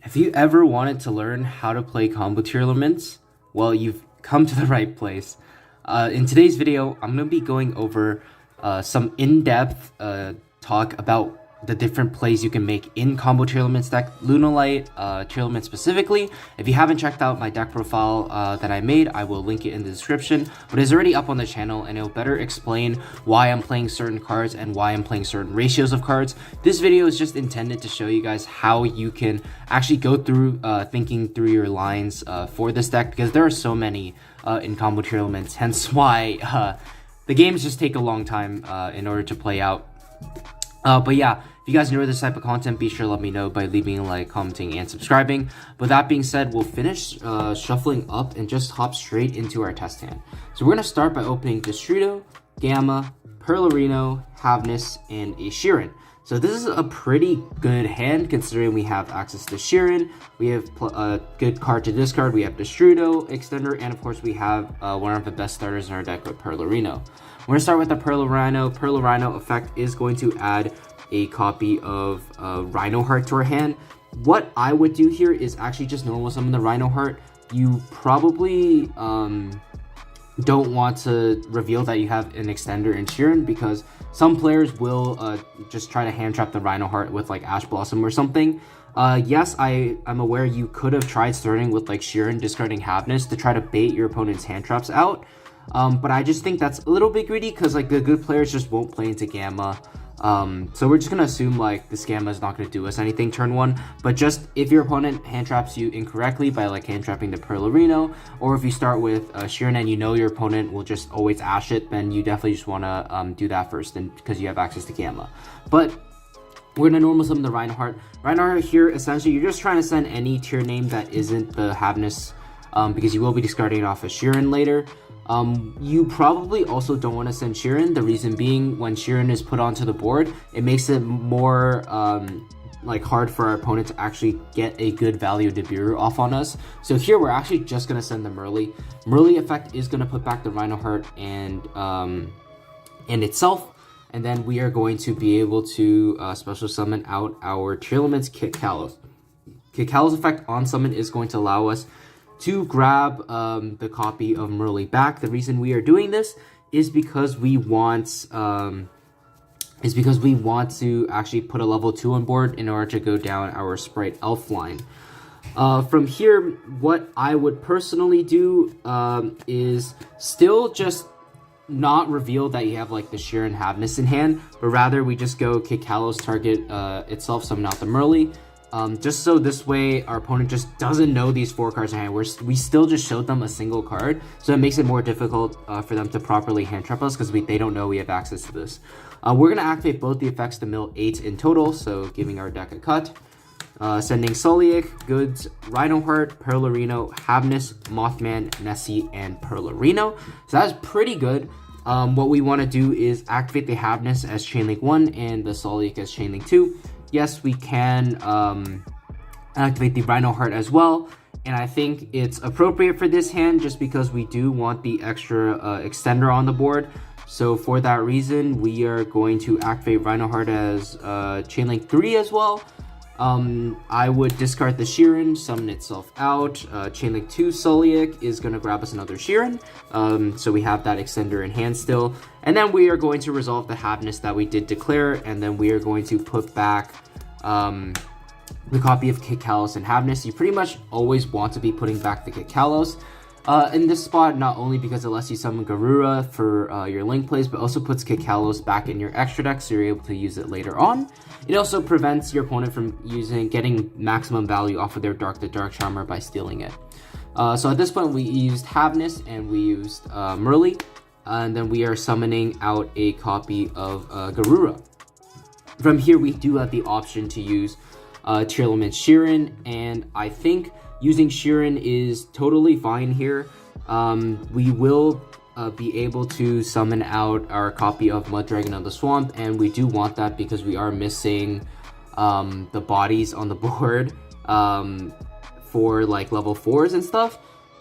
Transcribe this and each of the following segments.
If you ever wanted to learn how to play combo tearlaments, well, you've come to the right place. In today's video, I'm going to be going over some in-depth talk about the different plays you can make in combo tearlaments deck, Lunalight Tearlament specifically. If you haven't checked out my deck profile that I made, I will link it in the description, but it's already up on the channel and it'll better explain why I'm playing certain cards and why I'm playing certain ratios of cards. This video is just intended to show you guys how you can actually go through thinking through your lines for this deck, because there are so many in combo tearlaments, hence why the games just take a long time in order to play out. But yeah, if you guys enjoy this type of content, be sure to let me know by leaving a like, commenting, and subscribing. With that being said, we'll finish shuffling up and just hop straight into our test hand. So we're going to start by opening Yugioh, Gamma, Perlerino, Havness, and a Sheeran. So this is a pretty good hand considering we have access to Sheeran, we have a good card to discard, we have Yugioh, Extender, and of course we have one of the best starters in our deck with Perlerino. We're going to start with the Perlerino. Perlerino effect is going to add a copy of Rhino Heart to our hand. What I would do here is actually just normal summon the Rhino Heart. You probably don't want to reveal that you have an Extender in Sheeran, because some players will just try to hand trap the Rhino Heart with like Ash Blossom or something. Yes, I'm aware you could have tried starting with like Sheeran, discarding Havness to try to bait your opponent's hand traps out. But I just think that's a little bit greedy, because like the good players just won't play into Gamma. So we're just gonna assume like this Gamma is not gonna do us anything turn one. But just if your opponent hand traps you incorrectly by like hand trapping the Perlerino, or if you start with Sheeran and you know your opponent will just always Ash it, then you definitely just wanna do that first, and because you have access to Gamma. But we're gonna normal summon the Rhino Heart. Rhino Heart here, essentially you're just trying to send any tier name that isn't the Havness, because you will be discarding it off of Sheeran later. You probably also don't want to send Sheeran. The reason being, when Sheeran is put onto the board, it makes it more like hard for our opponent to actually get a good value Nibiru off on us. So here we're actually just gonna send the Merly. Merly effect is gonna put back the Rhino Heart and itself, and then we are going to be able to special summon out our Tearlaments Kit Kalos. Kit Kalos effect on summon is going to allow us to grab the copy of Merly back. The reason we are doing this is because we want to actually put a level 2 on board in order to go down our Sprite Elf line. From here, what I would personally do is still just not reveal that you have like the Sheeran Havness in hand, but rather we just go Kit Kalos, target itself, summon out the Merly. Just so this way our opponent just doesn't know these 4 cards in hand. We still just showed them a single card, so it makes it more difficult for them to properly hand trap us, because they don't know we have access to this. We're going to activate both the effects to mill 8 in total, so giving our deck a cut. Sending Solic, Goods, Rhino Heart, Perlerino, Havness, Mothman, Nessie, and Perlerino. So that's pretty good. What we want to do is activate the Havness as Chainlink 1 and the Solic as Chainlink 2. Yes, we can activate the Rhino Heart as well, and I think it's appropriate for this hand just because we do want the extra Extender on the board. So for that reason, we are going to activate Rhino Heart as Chainlink 3 as well. I would discard the Sheeran, summon itself out. Chainlink 2 Solic is going to grab us another Sheeran, so we have that Extender in hand still. And then we are going to resolve the Havness that we did declare, and then we are going to put back the copy of Kit Kalos and Havness. You pretty much always want to be putting back the Kit Kalos in this spot, not only because it lets you summon Garura for your link plays, but also puts Kit Kalos back in your extra deck, so you're able to use it later on. It also prevents your opponent from getting maximum value off of their Dark the Dark Charmer by stealing it. So at this point, we used Havness and we used Merly, and then we are summoning out a copy of Garura. From here, we do have the option to use Tearlament Sheeran, and I think using Sheeran is totally fine here. We will be able to summon out our copy of Mud Dragon of the Swamp, and we do want that because we are missing the bodies on the board for like level 4s and stuff.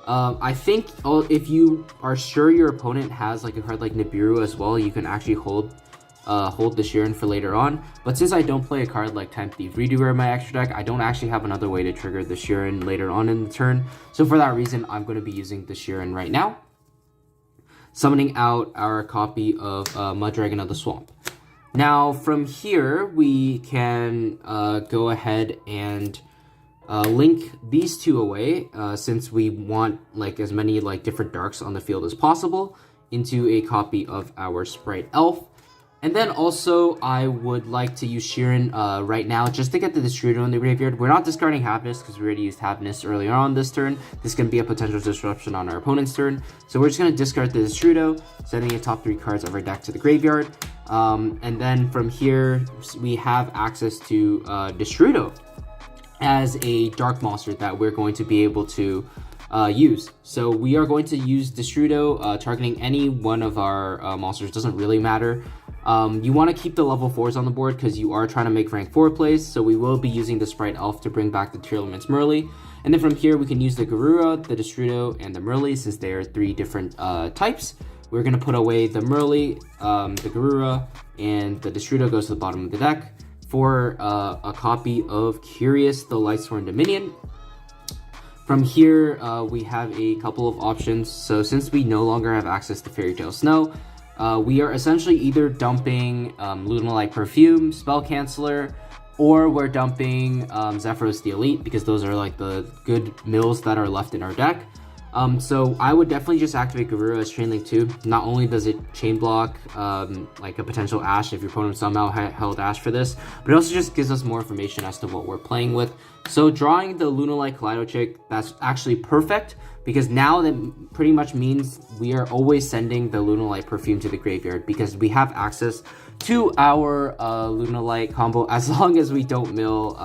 I think if you are sure your opponent has like a card like Nibiru as well, you can actually hold hold the Sheeran for later on. But since I don't play a card like Time Thief Redoer in my extra deck, I don't actually have another way to trigger the Sheeran later on in the turn. So for that reason, I'm going to be using the Sheeran right now, summoning out our copy of Mudragon of the Swamp. Now from here, we can go ahead and link these two away, since we want like as many like different darks on the field as possible, into a copy of our Sprite Elf. And then also I would like to use Sheeran right now just to get the Destrudo in the graveyard. We're not discarding Havness because we already used Havness earlier on this turn. This can be a potential disruption on our opponent's turn. So we're just going to discard the Destrudo, sending the top 3 cards of our deck to the graveyard. And then from here, we have access to Destrudo as a dark monster that we're going to be able to use. So we are going to use Destrudo, targeting any one of our monsters. Doesn't really matter. You want to keep the level 4s on the board because you are trying to make rank 4 plays, so we will be using the Sprite Elf to bring back the TEARLAMENTS Merly. And then from here, we can use the Garura, the Destrudo, and the Merly since they are 3 different types. We're going to put away the Merly, the Garura, and the Destrudo goes to the bottom of the deck for a copy of Curious the Lightsworn Dominion. From here, we have a couple of options. So since we no longer have access to Fairy Tale Snow, we are essentially either dumping Lunalight Perfume, Spell Canceller, or we're dumping Zephyros the Elite because those are like the good mills that are left in our deck. So I would definitely just activate Garura as Chain Link 2. Not only does it chain block like a potential Ash if your opponent somehow held Ash for this, but it also just gives us more information as to what we're playing with. So drawing the Lunalight Kaleido, that's actually perfect because now that pretty much means we are always sending the Lunalight Perfume to the graveyard because we have access to our Lunalight combo as long as we don't mill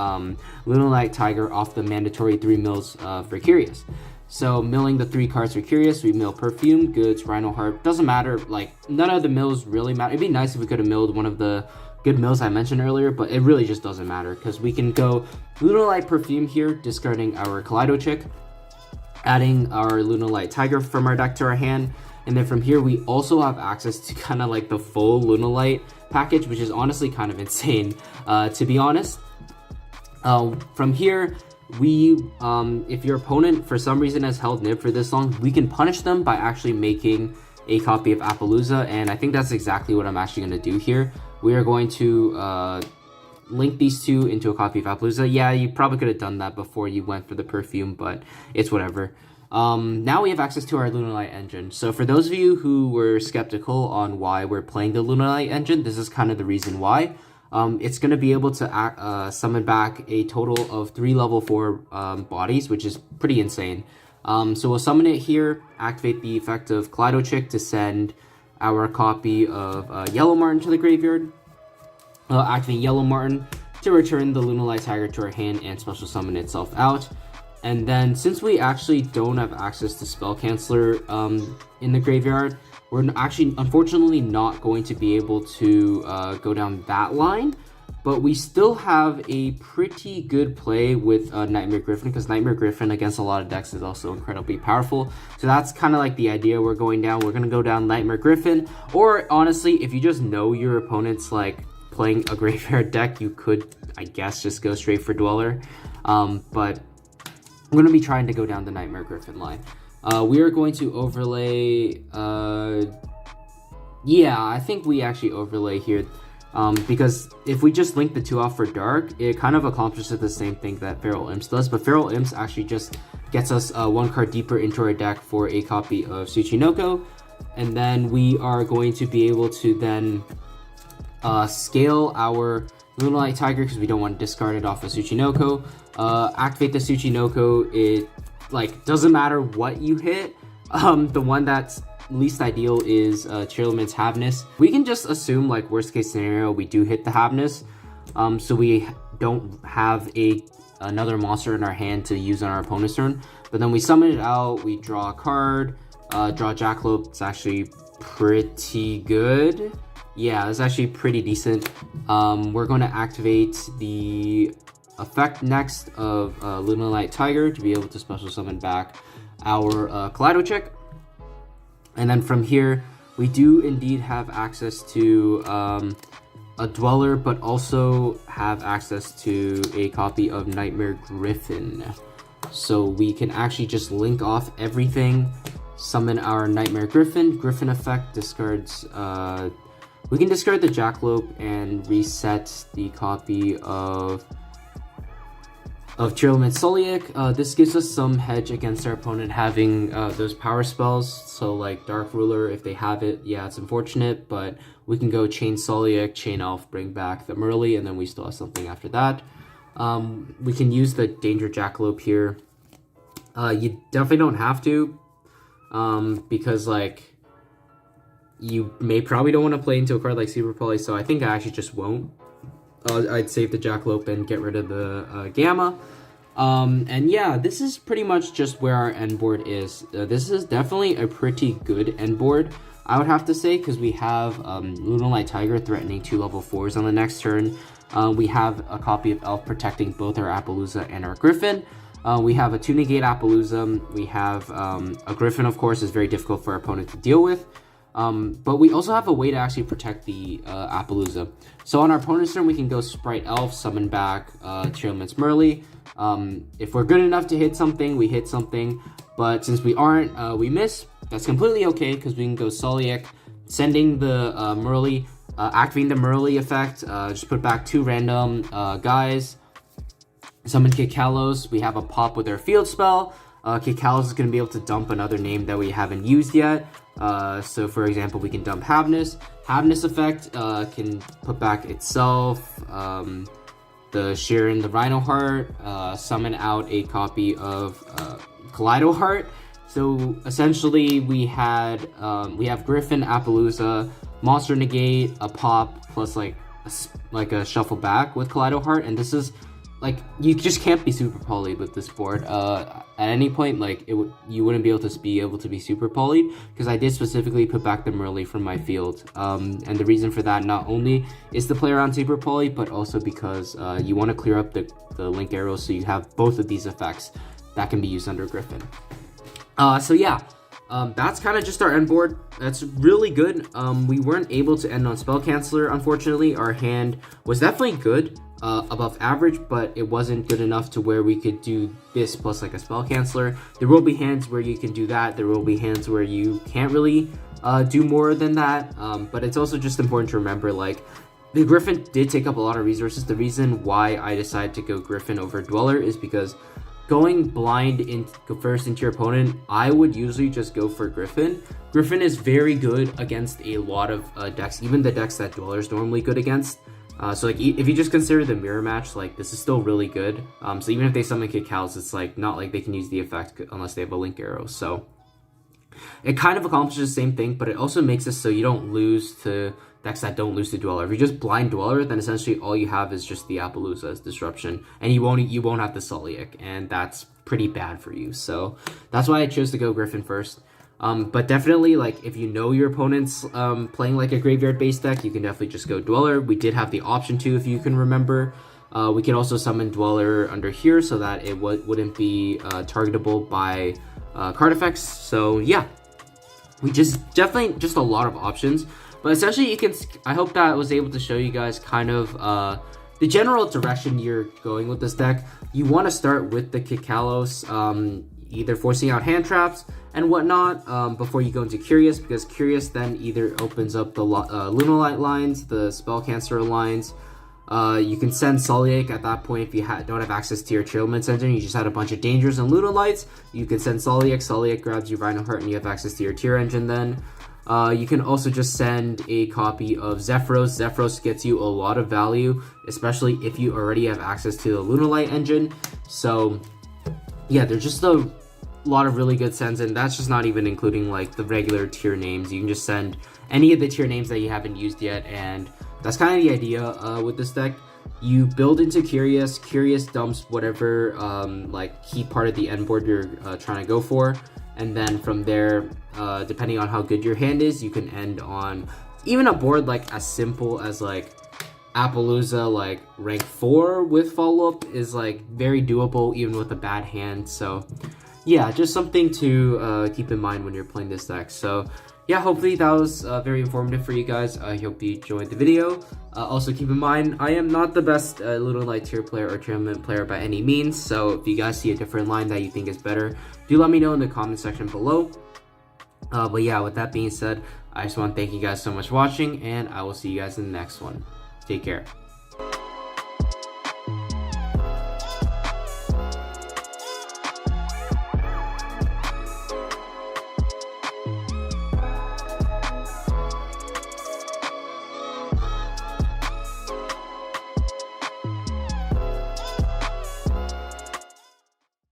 Lunalight Tiger off the mandatory 3 mills for Curious. So milling the 3 cards for Curious, we mill Perfume, Goods, Rhino Harp, doesn't matter, like none of the mills really matter. It'd be nice if we could have milled one of the good mills I mentioned earlier, but it really just doesn't matter because we can go Lunalight Perfume here, discarding our Kaleido, adding our Lunalight Tiger from our deck to our hand, and then from here we also have access to kind of like the full Lunalight package, which is honestly kind of insane, to be honest. From here, we if your opponent for some reason has held Nib for this long, we can punish them by actually making a copy of Appaloosa, and I think that's exactly what I'm actually going to do here. We are going to link these two into a copy of Appaloosa. Yeah, you probably could have done that before you went for the Perfume, but it's whatever. Now we have access to our Lunalight engine. So for those of you who were skeptical on why we're playing the Lunalight engine, this is kind of the reason why. It's going to be able to summon back a total of 3 level 4 bodies, which is pretty insane. So we'll summon it here, activate the effect of Kaleido to send our copy of Yellow Martin to the graveyard, activate Yellow Martin to return the Lunalight Tiger to our hand and special summon itself out. And then since we actually don't have access to Spell Canceller in the graveyard, we're actually unfortunately not going to be able to go down that line, but we still have a pretty good play with Nightmare Griffin because Nightmare Griffin against a lot of decks is also incredibly powerful. So that's kind of like the idea we're going down. We're going to go down Nightmare Griffin, or honestly, if you just know your opponent's like playing a graveyard deck, you could, I guess, just go straight for Dweller. But I'm going to be trying to go down the Nightmare Griffin line. We are going to overlay, yeah, I think we actually overlay here, because if we just link the 2 off for Dark, it kind of accomplishes the same thing that Feral Imps does, but Feral Imps actually just gets us 1 card deeper into our deck for a copy of Tsuchinoko, and then we are going to be able to then scale our Lunalight Tiger because we don't want to discard it off of Tsuchinoko, activate the Tsuchinoko. It like doesn't matter what you hit. The one that's least ideal is Tearlament's Havness. We can just assume like worst case scenario we do hit the Havness, so we don't have another monster in our hand to use on our opponent's turn. But then we summon it out, we draw a card, draw Jackalope. It's actually pretty good. Yeah, it's actually pretty decent. We're going to activate the effect next of Lunalight Tiger to be able to special summon back our Kaleido. And then from here, we do indeed have access to a Dweller, but also have access to a copy of Nightmare Griffin. So we can actually just link off everything, summon our Nightmare Griffin. Griffin effect discards, we can discard the Jackalope and reset the copy of TEARLAMENT Solic. This gives us some hedge against our opponent having those power spells. So like Dark Ruler, if they have it, yeah, it's unfortunate, but we can go Chain Solic, Chain Elf, bring back the Merly, and then we still have something after that. We can use the Danger Jackalope here. You definitely don't have to, because like you probably don't want to play into a card like Super Poly, so I think I actually just won't. I'd save the Jackalope and get rid of the Gamma. And yeah, this is pretty much just where our end board is. This is definitely a pretty good end board, I would have to say, because we have Lunalight Tiger threatening 2 level 4s on the next turn. We have a copy of Elf protecting both our Appaloosa and our Griffin. We have a 2-negate Appaloosa. We have a Griffin, of course, is very difficult for our opponent to deal with. But we also have a way to actually protect the Appaloosa. So on our opponent's turn, we can go Sprite Elf, summon back Tearlament's Merly. If we're good enough to hit something, we hit something. But since we aren't, we miss. That's completely okay, because we can go Solic, sending the Merly, activating the Merly effect. Just put back 2 random guys. Summon Kikalos. We have a pop with our field spell. Kikalos is going to be able to dump another name that we haven't used yet. So for example, we can dump Havnus. Havnus effect can put back itself, the Sheeran, the Rhino Heart, summon out a copy of Kaleido Heart. So essentially we have Griffin, Appaloosa, Monster Negate, a pop, plus like a shuffle back with Kaleido Heart, and this is like, you just can't be super polyed with this board. At any point, like, you wouldn't be able to be super polyed, because I did specifically put back the Merly from my field. And the reason for that not only is to play around super poly, but also because you want to clear up the link arrows, so you have both of these effects that can be used under Griffin. So yeah, that's kind of just our end board. That's really good. We weren't able to end on Spell Canceller, unfortunately. Our hand was definitely good. Above average, but it wasn't good enough to where we could do this plus like a Spell Canceller. There will be hands where you can do that. There will be hands where you can't really do more than that. But it's also just important to remember, like, the Griffin did take up a lot of resources. The reason why I decided to go Griffin over Dweller is because going blind first into your opponent, I would usually just go for Griffin. Griffin is very good against a lot of decks, even the decks that Dweller is normally good against. So like, if you just consider the mirror match, like, this is still really good. So even if they summon Kikals, it's like not like they can use the effect unless they have a link arrow. So it kind of accomplishes the same thing, but it also makes it so you don't lose to decks that don't lose to Dweller. If you just blind Dweller, then essentially all you have is just the Appaloosa as disruption, and you won't have the Solic, and that's pretty bad for you. So that's why I chose to go Griffin first. But definitely, like, if you know your opponent's playing like a graveyard-based deck, you can definitely just go Dweller. We did have the option to, if you can remember. We can also summon Dweller under here so that it wouldn't be targetable by card effects. So yeah, we definitely just a lot of options. But essentially, I hope that I was able to show you guys kind of the general direction you're going with this deck. You want to start with the Kikalos, either forcing out hand traps and whatnot before you go into Curious, because Curious then either opens up the Lunalight lines, the Spell Canceller lines. You can send Solic at that point if you don't have access to your Tearlaments engine. You just had a bunch of Dangers and Lunalights. You can send Solic. Solic grabs you Rhino Heart and you have access to your Tier engine then. You can also just send a copy of Zephyros. Zephyros gets you a lot of value, especially if you already have access to the Lunalight engine. So yeah, there's just a lot of really good sends, and that's just not even including like the regular tier names. You can just send any of the tier names that you haven't used yet, and that's kind of the idea with this deck. You build into Curious. Curious dumps whatever like key part of the end board you're trying to go for, and then from there, depending on how good your hand is, you can end on even a board like as simple as like Appaloosa, like rank 4 with follow-up is like very doable even with a bad hand. So yeah, just something to keep in mind when you're playing this deck. So yeah, hopefully that was very informative for you guys. I hope you enjoyed the video. Also keep in mind, I am not the best Lunalight tier player or tournament player by any means, so if you guys see a different line that you think is better, do let me know in the comment section below. But yeah, with that being said, I just want to thank you guys so much for watching, and I will see you guys in the next one. Take care.